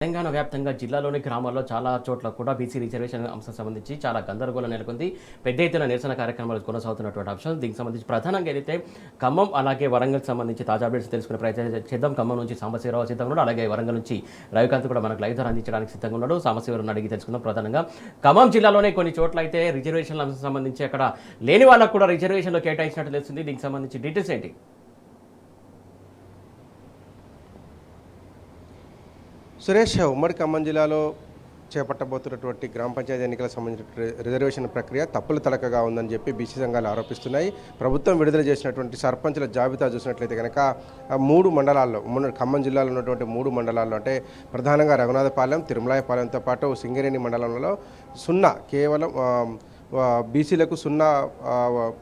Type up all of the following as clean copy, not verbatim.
తెలంగాణ వ్యాప్తంగా జిల్లాలోని గ్రామాల్లో చాలా చోట్ల కూడా బీసీ రిజర్వేషన్ అంశం సంబంధించి చాలా గందరగోళం నెలకొంది. పెద్ద ఎత్తున నిరసన కార్యక్రమాలు కొనసాగుతున్నటువంటి అంశం. దీనికి సంబంధించి ప్రధానంగా ఏదైతే ఖమ్మం అలాగే వరంగల్కి సంబంధించి తాజా అప్డేట్స్ తెలుసుకునే ప్రయత్నం చేద్దాం. ఖమ్మం నుంచి సాంబశివరావు సిద్ధంగా ఉన్నాడు. అలాగే వరంగల్ నుంచి రవికాంత్ కూడా మనకు లైవ్ ధర అందించడానికి సిద్ధంగా ఉన్నాడు. సాంబశివరావుని అడిగి తెలుసుకుందాం. ప్రధానంగా ఖమ్మం జిల్లాలోనే కొన్ని చోట్ల అయితే రిజర్వేషన్ల అంశం సంబంధించి అక్కడ లేని వాళ్ళకు కూడా రిజర్వేషన్లో కేటాయించినట్టు తెలుస్తుంది. దీనికి సంబంధించి డీటెయిల్స్ ఏంటి? సురేష్, ఉమ్మడి ఖమ్మం జిల్లాలో చేపట్టబోతున్నటువంటి గ్రామ పంచాయతీ ఎన్నికలకు సంబంధించిన రిజర్వేషన్ ప్రక్రియ తప్పులు తడకగా ఉందని చెప్పి బీసీ సంఘాలు ఆరోపిస్తున్నాయి. ప్రభుత్వం విడుదల చేసినటువంటి సర్పంచుల జాబితా చూసినట్లయితే కనుక 3 మండలాల్లో ఖమ్మం జిల్లాలో ఉన్నటువంటి 3 మండలాల్లో అంటే ప్రధానంగా రఘునాథపాలెం, తిరుమలాయపాలెంతో పాటు సింగరేణి మండలంలో కేవలం బీసీలకు 0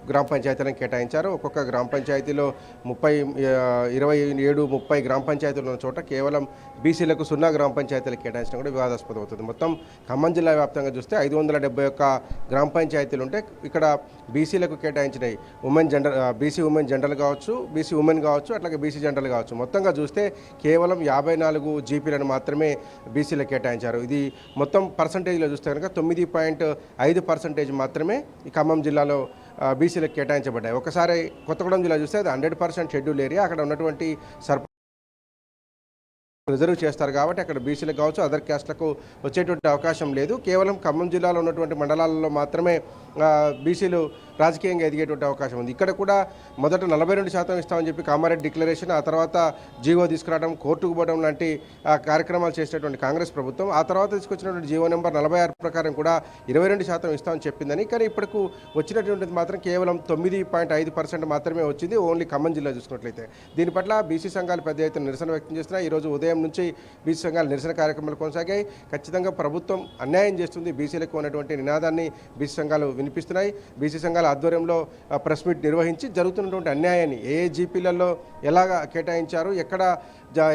గ్రామ పంచాయతీలను కేటాయించారు. ఒక్కొక్క గ్రామ పంచాయతీలో 27-30 గ్రామ పంచాయతీలు ఉన్న చోట కేవలం బీసీలకు 0 గ్రామ పంచాయతీలు కేటాయించడం కూడా వివాదాస్పదం అవుతుంది. మొత్తం ఖమ్మం జిల్లా వ్యాప్తంగా చూస్తే 571 గ్రామ పంచాయతీలు ఉంటే ఇక్కడ బీసీలకు కేటాయించినాయి బీసీ ఉమెన్ జనరల్ కావచ్చు, బీసీ ఉమెన్ కావచ్చు, అట్లాగే బీసీ జనరల్ కావచ్చు. మొత్తంగా చూస్తే కేవలం 54 జీపీలను మాత్రమే బీసీలకు కేటాయించారు. ఇది మొత్తం పర్సంటేజ్లో చూస్తే కనుక 9.5% మాత్రమే ఈ ఖమ్మం జిల్లాలో బీసీలకు కేటాయించబడ్డాయి. ఒకసారి కొత్తగూడెం జిల్లా చూస్తే అది 100% షెడ్యూల్ ఏరియా. అక్కడ ఉన్నటువంటి రిజర్వ్ చేస్తారు కాబట్టి అక్కడ బీసీలకు కావచ్చు, అదర్ క్యాస్ట్లకు వచ్చేటువంటి అవకాశం లేదు. కేవలం ఖమ్మం జిల్లాలో ఉన్నటువంటి మండలాలలో మాత్రమే బీసీలు రాజకీయంగా ఎదిగేటువంటి అవకాశం ఉంది. ఇక్కడ కూడా మొదట 42% ఇస్తామని చెప్పి కామారెడ్డి డిక్లరేషన్, ఆ తర్వాత జీవో తీసుకురావడం, కోర్టుకు పోవడం లాంటి కార్యక్రమాలు చేసినటువంటి కాంగ్రెస్ ప్రభుత్వం ఆ తర్వాత తీసుకొచ్చినటువంటి జీవో నెంబర్ 46 ప్రకారం కూడా 22% ఇస్తామని చెప్పిందని. కానీ ఇప్పటికు వచ్చినటువంటిది మాత్రం కేవలం 9.5% మాత్రమే వచ్చింది, ఓన్లీ ఖమ్మం జిల్లా చూసుకున్నట్లయితే. దీని పట్ల బీసీ సంఘాలు పెద్ద ఎత్తున నిరసన వ్యక్తం చేస్తున్నాయి. ఈరోజు ఉదయం నుంచి బీసీ సంఘాల నిరసన కార్యక్రమాలు కొనసాగాయి. ఖచ్చితంగా ప్రభుత్వం అన్యాయం చేస్తుంది బీసీలకు ఉన్నటువంటి నినాదాన్ని బీసీ సంఘాలు వినిపిస్తున్నాయి. బీసీ సంఘాల ఆధ్వర్యంలో ప్రెస్ మీట్ నిర్వహించి జరుగుతున్నటువంటి అన్యాయాన్ని ఏ జీపీలలో ఎలాగ కేటాయించారు, ఎక్కడ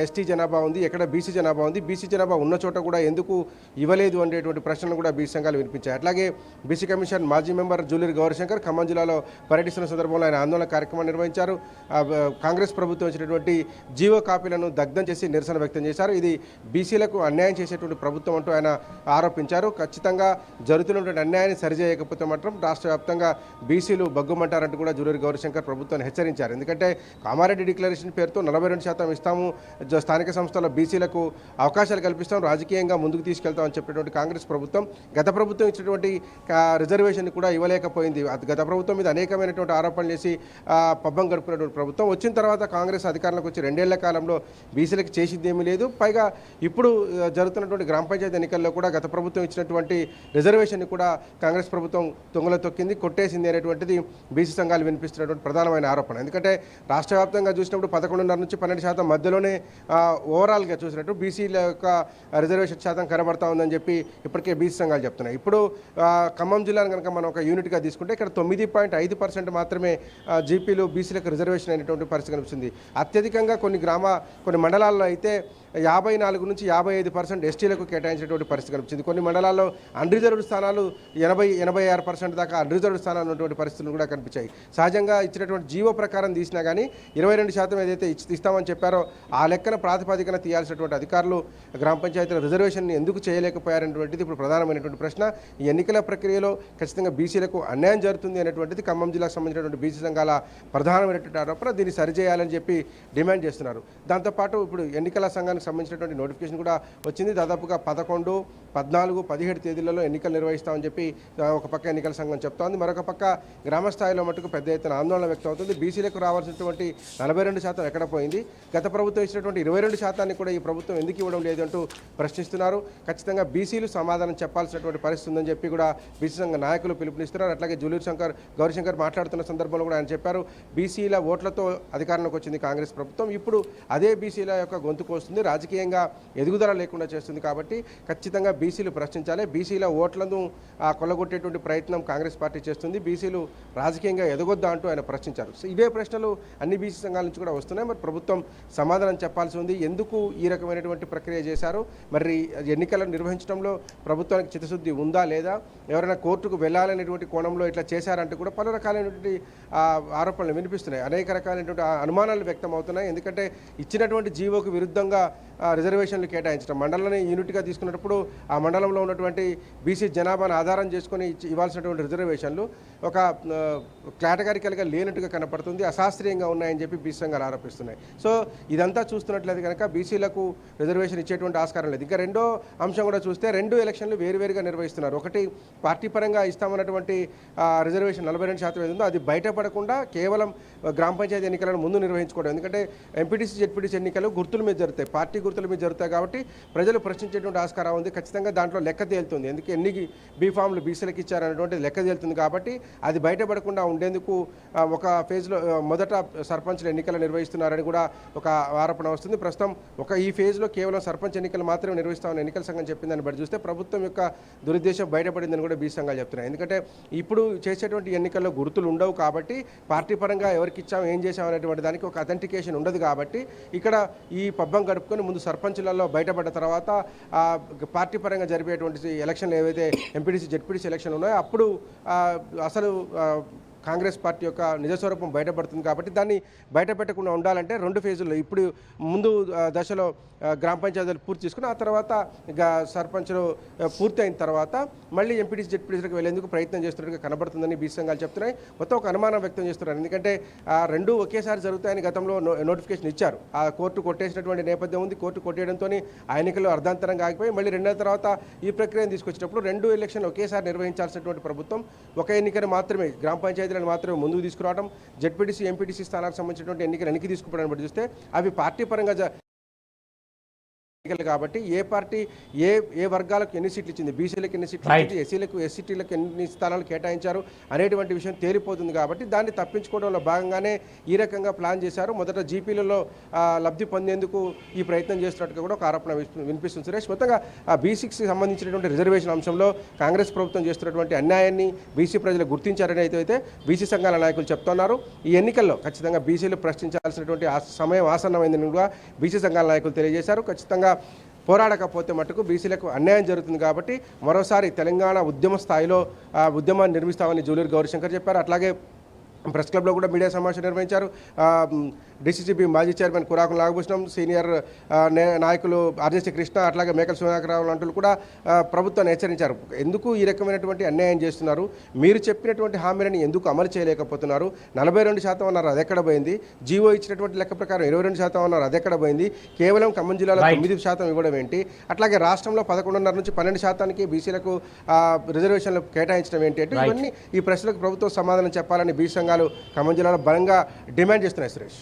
ఎస్టీ జనాభా ఉంది, ఎక్కడ బీసీ జనాభా ఉంది, బీసీ జనాభా ఉన్న చోట కూడా ఎందుకు ఇవ్వలేదు అనేటువంటి ప్రశ్నలు కూడా బీసీ సంఘాలు వినిపించాయి. అట్లాగే బీసీ కమిషన్ మాజీ మెంబర్ జూలూరి గౌరీశంకర్ ఖమ్మం జిల్లాలో పర్యటిస్తున్న సందర్భంలో ఆయన ఆందోళన కార్యక్రమం నిర్వహించారు. కాంగ్రెస్ ప్రభుత్వం ఇచ్చినటువంటి జీవో కాపీలను దగ్ధం చేసి నిరసన వ్యక్తం చేశారు. ఇది బీసీలకు అన్యాయం చేసేటువంటి ప్రభుత్వం అంటూ ఆయన ఆరోపించారు. ఖచ్చితంగా జరుగుతున్నటువంటి అన్యాయాన్ని సరిచేయకపోతే మాత్రం రాష్ట్ర వ్యాప్తంగా బీసీలు బగ్గుమంటారంటూ కూడా జూలూరి గౌరీశంకర్ ప్రభుత్వాన్ని హెచ్చరించారు. ఎందుకంటే కామారెడ్డి డిక్లరేషన్ పేరుతో 42% ఇస్తాము, స్థానిక సంస్థల బీసీలకు అవకాశాలు కల్పిస్తాం, రాజకీయంగా ముందుకు తీసుకెళ్తామని చెప్పినటువంటి కాంగ్రెస్ ప్రభుత్వం గత ప్రభుత్వం ఇచ్చినటువంటి రిజర్వేషన్ కూడా ఇవ్వలేకపోయింది. గత ప్రభుత్వం మీద అనేకమైనటువంటి ఆరోపణలు చేసి పబ్బం గడుపుకున్నటువంటి ప్రభుత్వం వచ్చిన తర్వాత కాంగ్రెస్ అధికారంలోకి వచ్చి 2 ఏళ్ల కాలంలో బీసీలకు చేసింది ఏమీ లేదు. పైగా ఇప్పుడు జరుగుతున్నటువంటి గ్రామ పంచాయతీ ఎన్నికల్లో కూడా గత ప్రభుత్వం ఇచ్చినటువంటి రిజర్వేషన్ కూడా కాంగ్రెస్ ప్రభుత్వం తొంగలో తొక్కింది, కొట్టేసింది అనేటువంటిది బీసీ సంఘాలు వినిపిస్తున్నటువంటి ప్రధానమైన ఆరోపణ. ఎందుకంటే రాష్ట్ర వ్యాప్తంగా చూసినప్పుడు 11.5 నుంచి 12% మధ్యలోనే ఓవరాల్గా చూసినట్టు బీసీల యొక్క రిజర్వేషన్ శాతం కనబడతా ఉందని చెప్పి ఇప్పటికే బీసీ సంఘాలు చెప్తున్నాయి. ఇప్పుడు ఖమ్మం జిల్లాను కనుక మనం ఒక యూనిట్గా తీసుకుంటే ఇక్కడ 9.5% మాత్రమే జీపీలు బీసీలకు రిజర్వేషన్ అనేటువంటి పరిస్థితి కనిపిస్తుంది. అత్యధికంగా కొన్ని మండలాల్లో అయితే 54 నుంచి 55% ఎస్టీలకు కేటాయించినటువంటి పరిస్థితి కనిపించింది. కొన్ని మండలాల్లో అన్రిజర్వ్డ్ స్థానాలు 80-86% దాకా అన్రిజర్వ్డ్ స్థానాలు ఉన్నటువంటి పరిస్థితులు కూడా కనిపించాయి. సహజంగా ఇచ్చినటువంటి జీవో ప్రకారం తీసినా కానీ 22% ఏదైతే ఇస్తామని చెప్పారో ఆ లెక్కన ప్రాతిపదికన తీయాల్సినటువంటి అధికారులు గ్రామ పంచాయతీల రిజర్వేషన్ ఎందుకు చేయలేకపోయారనేటువంటిది ఇప్పుడు ప్రధానమైనటువంటి ప్రశ్న. ఈ ఎన్నికల ప్రక్రియలో ఖచ్చితంగా బీసీలకు అన్యాయం జరుగుతుంది అనేటువంటిది ఖమ్మం జిల్లాకు సంబంధించినటువంటి బీసీ సంఘాల ప్రధానమైనటువంటి ఆరోపణ. దీన్ని సరిచేయాలని చెప్పి డిమాండ్ చేస్తున్నారు. దాంతోపాటు ఇప్పుడు ఎన్నికల సంఘానికి సంబంధించినటువంటి నోటిఫికేషన్ కూడా వచ్చింది. దాదాపుగా 11, 14, 17 తేదీలలో ఎన్నికలు నిర్వహిస్తామని చెప్పి ఒక పక్క ఎన్నికల సంఘం చెప్తోంది. మరొక పక్క గ్రామ స్థాయిలో మటుకు పెద్ద ఎత్తున ఆందోళన వ్యక్తం అవుతుంది. బీసీలకు రావాల్సినటువంటి 42% ఎక్కడ పోయింది, గత ప్రభుత్వం ఇచ్చినటువంటి 22% కూడా ఈ ప్రభుత్వం ఎందుకు ఇవ్వడం లేదు అంటూ ప్రశ్నిస్తున్నారు. ఖచ్చితంగా బీసీలు సమాధానం చెప్పాల్సినటువంటి పరిస్థితి ఉందని చెప్పి కూడా బీసీ సంఘ నాయకులు పిలుపునిస్తున్నారు. అట్లాగే గౌరీశంకర్ మాట్లాడుతున్న సందర్భంలో కూడా ఆయన చెప్పారు, బీసీల ఓట్లతో అధికారంలోకి వచ్చింది కాంగ్రెస్ ప్రభుత్వం, ఇప్పుడు అదే బీసీల యొక్క గొంతుకు వస్తుంది, రాజకీయంగా ఎదుగుదల లేకుండా చేస్తుంది. కాబట్టి ఖచ్చితంగా బీసీలు ప్రశ్నించాలి. బీసీల ఓట్లను కొల్లగొట్టేటువంటి ప్రయత్నం కాంగ్రెస్ పార్టీ చేస్తుంది. బీసీలు రాజకీయంగా ఎదగొద్దా అంటూ ఆయన ప్రశ్నించారు. సో ఇవే ప్రశ్నలు అన్ని బీసీ సంఘాల నుంచి కూడా వస్తున్నాయి. మరి ప్రభుత్వం సమాధానం చెప్పాల్సి ఉంది. ఎందుకు ఈ రకమైనటువంటి ప్రక్రియ చేశారు, మరి ఎన్నికలను నిర్వహించడంలో ప్రభుత్వానికి చిత్తశుద్ధి ఉందా లేదా, ఎవరైనా కోర్టుకు వెళ్ళాలనేటువంటి కోణంలో ఇట్లా చేశారంటే కూడా పలు రకాలైనటువంటి ఆరోపణలు వినిపిస్తున్నాయి. అనేక రకాలైనటువంటి అనుమానాలు వ్యక్తం అవుతున్నాయి. ఎందుకంటే ఇచ్చినటువంటి జీవోకు విరుద్ధంగా రిజర్వేషన్లు కేటాయించడం, మండలాన్ని యూనిట్గా తీసుకున్నప్పుడు ఆ మండలంలో ఉన్నటువంటి బీసీ జనాభాను ఆధారం చేసుకొని ఇవ్వాల్సినటువంటి రిజర్వేషన్లు ఒక కేటగారికల్గా లేనట్టుగా కనపడుతుంది, అశాస్త్రీయంగా ఉన్నాయని చెప్పి బీసీ సంఘాలు ఆరోపిస్తున్నాయి. సో ఇదంతా చూస్తున్నట్లయితే కనుక బీసీలకు రిజర్వేషన్ ఇచ్చేటువంటి ఆస్కారం లేదు. ఇంకా రెండో అంశం కూడా చూస్తే 2 ఎలక్షన్లు వేరువేరుగా నిర్వహిస్తున్నారు. ఒకటి పార్టీ పరంగా ఇస్తామన్నటువంటి రిజర్వేషన్ 42% ఏది ఉందో అది బయటపడకుండా కేవలం గ్రామ పంచాయతీ ఎన్నికలను ముందు నిర్వహించుకోవడం. ఎందుకంటే ఎంపీటీసీ జెడ్పీటీసీ ఎన్నికలు గుర్తుల మీద జరుగుతాయి, పార్టీ గుర్తుల మీద జరుగుతాయి కాబట్టి ప్రజలు ప్రశ్నించేటువంటి ఆస్కారం ఉంది. ఖచ్చితంగా దాంట్లో లెక్క తేలుతుంది. ఎందుకు ఎన్ని బీఫామ్లు బీసీలకు ఇచ్చారనేటువంటి లెక్క తేలుతుంది. కాబట్టి అది బయటపడకుండా ఉండేందుకు ఒక ఫేజ్లో మొదట సర్పంచ్ల ఎన్నికలు నిర్వహిస్తున్నారని కూడా ఒక ఆరోపణ వస్తుంది. ప్రస్తుతం ఈ ఫేజ్లో కేవలం సర్పంచ్ ఎన్నికలు మాత్రమే నిర్వహిస్తామని ఎన్నికల సంఘం చెప్పిందని బట్టి చూస్తే ప్రభుత్వం యొక్క దురుద్దేశం బయటపడిందని కూడా బీసీ సంఘాలు చెప్తున్నాయి. ఎందుకంటే ఇప్పుడు చేసేటువంటి ఎన్నికల్లో గుర్తులు ఉండవు కాబట్టి, పార్టీ పరంగా ఎవరికి ఇచ్చాం ఏం చేసాం అనేటువంటి దానికి ఒక అథెంటికేషన్ ఉండదు కాబట్టి, ఇక్కడ ఈ పబ్బం గడుపుకొని ముందు సర్పంచులలో బయటపడ్డ తర్వాత పార్టీ పరంగా జరిపేటువంటి ఎలక్షన్లు ఏవైతే ఎంపీటీసీ జెడ్పీటీసీ ఎలక్షన్లు ఉన్నాయో అప్పుడు అసలు కాంగ్రెస్ పార్టీ యొక్క నిజస్వరూపం బయటపడుతుంది. కాబట్టి దాన్ని బయటపెట్టకుండా ఉండాలంటే 2 ఫేజుల్లో ఇప్పుడు ముందు దశలో గ్రామ పంచాయతీలు పూర్తి చేసుకుని ఆ తర్వాత సర్పంచ్లు పూర్తి అయిన తర్వాత మళ్ళీ ఎంపీటీసీ జెడ్పీటీసీలకు వెళ్ళేందుకు ప్రయత్నం చేస్తున్నట్టుగా కనబడుతుందని బీసీ సంఘాలు చెప్తున్నాయి. మొత్తం ఒక అనుమానం వ్యక్తం చేస్తున్నారు. ఎందుకంటే 2 ఒకేసారి జరుగుతాయని గతంలో నోటిఫికేషన్ ఇచ్చారు. ఆ కోర్టు కొట్టేసినటువంటి నేపథ్యం ఉంది. కోర్టు కొట్టేయడంతో ఆ ఎన్నికలు అర్ధాంతరంగా ఆగిపోయి మళ్ళీ 2 నెలల తర్వాత ఈ ప్రక్రియను తీసుకొచ్చినప్పుడు 2 ఎలక్షన్లు ఒకేసారి నిర్వహించాల్సినటువంటి ప్రభుత్వం ఒక ఎన్నికను మాత్రమే గ్రామ పంచాయతీలను మాత్రమే ముందుకు తీసుకురావడం, జెడ్పీటీసీ ఎంపీటీసీ స్థానాలకు సంబంధించినటువంటి ఎన్నికలు వెనక్కి తీసుకుపోవడానికి బట్టి చూస్తే అవి పార్టీ పరంగా కాబట్టి ఏ పార్టీ ఏ వర్గాలకు ఎన్ని సీట్లు ఇచ్చింది, బీసీలకు ఎన్ని సీట్లు ఇచ్చింది, ఎస్సీలకు ఎస్సీటీలకు ఎన్ని స్థానాలు కేటాయించారు అనేటువంటి విషయం తేలిపోతుంది. కాబట్టి దాన్ని తప్పించుకోవడంలో భాగంగానే ఈ రకంగా ప్లాన్ చేశారు. మొదట జీపీలలో లబ్ధి పొందేందుకు ఈ ప్రయత్నం చేస్తున్నట్టుగా కూడా ఒక ఆరోపణ వినిపిస్తుంది. సురేష్, మొత్తంగా బీసీకి సంబంధించినటువంటి రిజర్వేషన్ అంశంలో కాంగ్రెస్ ప్రభుత్వం చేస్తున్నటువంటి అన్యాయాన్ని బీసీ ప్రజలు గుర్తించారని అయితే బీసీ సంఘాల నాయకులు చెప్తున్నారు. ఈ ఎన్నికల్లో ఖచ్చితంగా బీసీలు ప్రశ్నించాల్సినటువంటి సమయం ఆసన్నమైందని కూడా బీసీ సంఘాల నాయకులు తెలియజేశారు. ఖచ్చితంగా పోరాడకపోతే మటుకు బీసీలకు అన్యాయం జరుగుతుంది. కాబట్టి మరోసారి తెలంగాణ ఉద్యమ స్థాయిలో ఉద్యమాన్ని నిర్మిస్తామని జూలూరు గౌరీశంకర్ చెప్పారు. అట్లాగే ప్రెస్ క్లబ్లో కూడా మీడియా సమావేశం నిర్వహించారు. డీసీసీబీ మాజీ చైర్మన్ కురాకుల నాగభూషణం, సీనియర్ నాయకులు ఆర్జేసీ కృష్ణ, అట్లాగే మేకల సుధాకరరావు లాంటి కూడా ప్రభుత్వాన్ని హెచ్చరించారు. ఎందుకు ఈ రకమైనటువంటి అన్యాయం చేస్తున్నారు, మీరు చెప్పినటువంటి హామీలను ఎందుకు అమలు చేయలేకపోతున్నారు, 42% అన్నారు అది ఎక్కడ పోయింది, జీవో ఇచ్చినటువంటి లెక్క ప్రకారం 22% అన్నారు అది ఎక్కడ పోయింది, కేవలం ఖమ్మం జిల్లాలో 9% ఇవ్వడం ఏంటి, అట్లాగే రాష్ట్రంలో 11.5 నుంచి 12% బీసీలకు రిజర్వేషన్లు కేటాయించడం ఏంటి అంటే ఇవన్నీ ఈ ప్రశ్నలకు ప్రభుత్వం సమాధానం చెప్పాలని బీసీ సంఘాలు ఖమ్మం జిల్లాలో బలంగా డిమాండ్ చేస్తున్నాయి. సురేష్.